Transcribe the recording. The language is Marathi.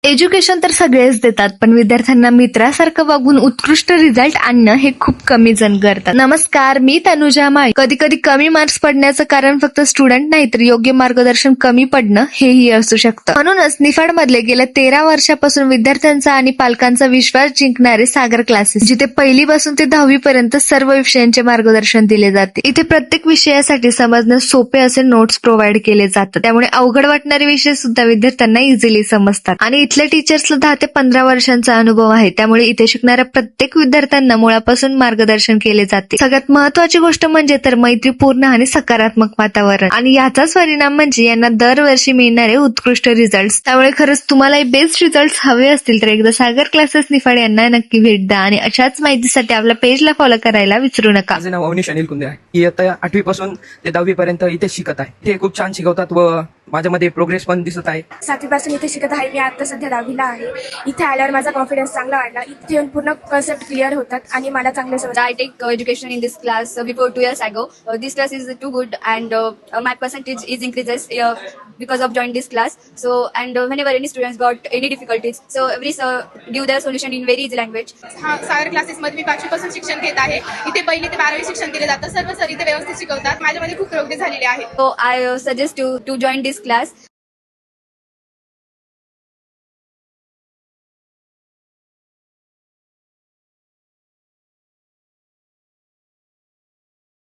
एज्युकेशन तर सगळेच देतात, पण विद्यार्थ्यांना मित्रासारखं वागून उत्कृष्ट रिझल्ट आणणं हे खूप कमी जण करतात. नमस्कार, मी तनुजा माळी. कधी कधी कमी मार्क्स पडण्याचं कारण फक्त स्टुडंट नाही तर योग्य मार्गदर्शन कमी पडणं हेही असू शकतं. म्हणूनच निफाड मधले गेल्या 13 वर्षापासून विद्यार्थ्यांचा आणि पालकांचा विश्वास जिंकणारे सागर क्लासेस, जिथे पहिलीपासून ते 10वी पर्यंत सर्व विषयांचे मार्गदर्शन दिले जाते. इथे प्रत्येक विषयासाठी समजण्यास सोपे असे नोट्स प्रोव्हाइड केले जातात, त्यामुळे अवघड वाटणारे विषय सुद्धा विद्यार्थ्यांना इझिली समजतात. आणि इथल्या टीचर्सला 10 ते 15 वर्षांचा अनुभव आहे, त्यामुळे इथे शिकणाऱ्या प्रत्येक विद्यार्थ्यांना मुळापासून मार्गदर्शन केले जाते. सगळ्यात महत्वाची गोष्ट म्हणजे तर मैत्रीपूर्ण आणि सकारात्मक वातावरण, आणि याचाच परिणाम म्हणजे यांना दरवर्षी मिळणारे उत्कृष्ट रिझल्ट. त्यामुळे खरंच तुम्हाला बेस्ट रिझल्ट हवे असतील तर एकदा सागर क्लासेस निफाड यांना नक्की भेट द्या, आणि अशाच माहितीसाठी आपल्या पेजला फॉलो करायला विसरू नका. माझे नाव अवनीश अनिल कुंदे आहे. इयत्ता 8वी पासून ते 10वी पर्यंत इथे शिकत आहे. ते खूप छान शिकवतात व माझ्यामध्ये प्रोग्रेस पण दिसत आहे. 7वी पासून इथे शिकत आहे. मी आता सध्या 10वीला आहे. इथे आल्यावर माझा कॉन्फिडन्स चांगला वाढला. इथे येऊन पूर्ण कन्सेप्ट क्लिअर होतात आणि मला चांगले समजतं. I take education in this class before 2 years ago. This class is too good, and my percentage is increases because of joining this class. So and whenever any students got any difficulties, so every sir give their solution in very easy language. हा सागर क्लासेसमध्ये मी 5वी पासून शिक्षण घेत आहे. इथे 1ली ते 12वी शिक्षण दिले जातं. सर्व सर इथे व्यवस्थित शिकवतात. माझ्यामध्ये खूप प्रोग्रेस झालेली आहे. So I suggest to join this class.